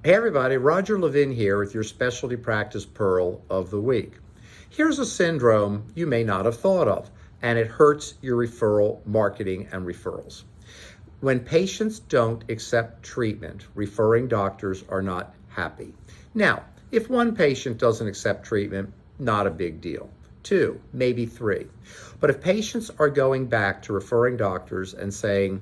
Hey everybody, Roger Levin here with your Specialty Practice Pearl of the Week. Here's a syndrome you may not have thought of, and it hurts your referral marketing and referrals. When patients don't accept treatment, referring doctors are not happy. Now, if one patient doesn't accept treatment, not a big deal. 2, maybe 3. But if patients are going back to referring doctors and saying,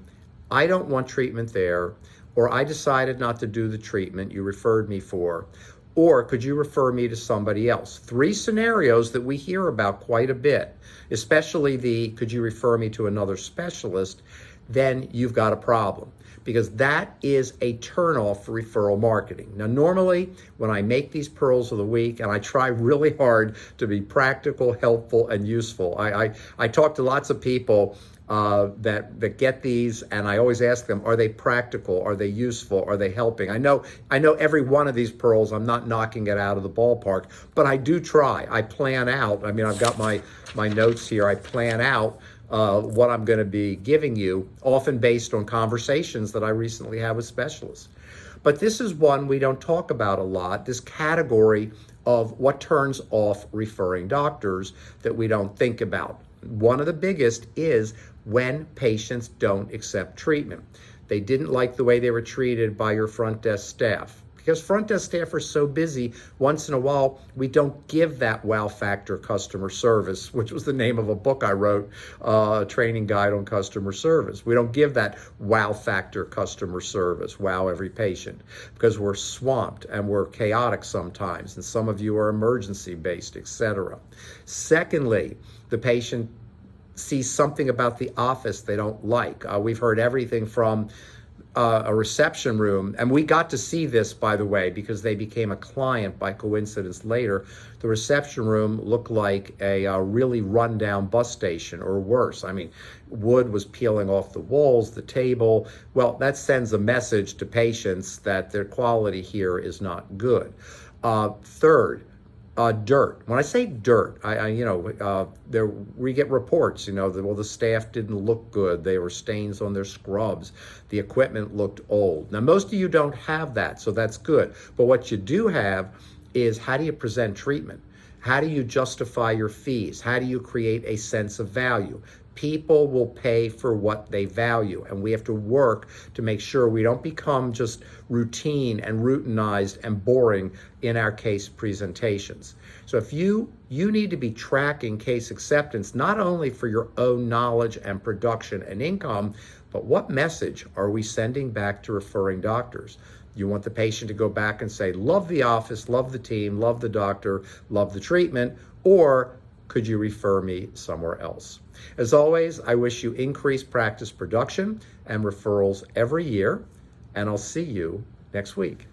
I don't want treatment there, or I decided not to do the treatment you referred me for, or could you refer me to somebody else? 3 scenarios that we hear about quite a bit, especially the could you refer me to another specialist, then you've got a problem, because that is a turnoff for referral marketing. Now, normally when I make these pearls of the week, and I try really hard to be practical, helpful, and useful. I talk to lots of people that get these, and I always ask them, are they practical? Are they useful? Are they helping? I know every one of these pearls, I'm not knocking it out of the ballpark, but I do try. I plan out. I mean, I've got my notes here. I plan out what I'm going to be giving you, often based on conversations that I recently had with specialists. But this is one we don't talk about a lot, this category of what turns off referring doctors that we don't think about. One of the biggest is when patients don't accept treatment. They didn't like the way they were treated by your front desk staff. Because front desk staff are so busy, once in a while, we don't give that wow factor customer service, which was the name of a book I wrote, a training guide on customer service. We don't give that wow factor customer service, wow every patient, because we're swamped and we're chaotic sometimes, and some of you are emergency based, etc. Secondly, the patient sees something about the office they don't like. We've heard everything from a reception room, and we got to see this, by the way, because they became a client by coincidence later. The reception room looked like a really rundown bus station, or worse. I mean, wood was peeling off the walls, the table. Well, that sends a message to patients that their quality here is not good. Third, dirt. When I say dirt, we get reports, that, the staff didn't look good. There were stains on their scrubs. The equipment looked old. Now, most of you don't have that, so that's good. But what you do have is, how do you present treatment? How do you justify your fees? How do you create a sense of value? People will pay for what they value, and we have to work to make sure we don't become just routine and routinized and boring in our case presentations. So if you need to be tracking case acceptance, not only for your own knowledge and production and income, but what message are we sending back to referring doctors? You want the patient to go back and say, love the office, love the team, love the doctor, love the treatment, or could you refer me somewhere else? As always, I wish you increased practice production and referrals every year, and I'll see you next week.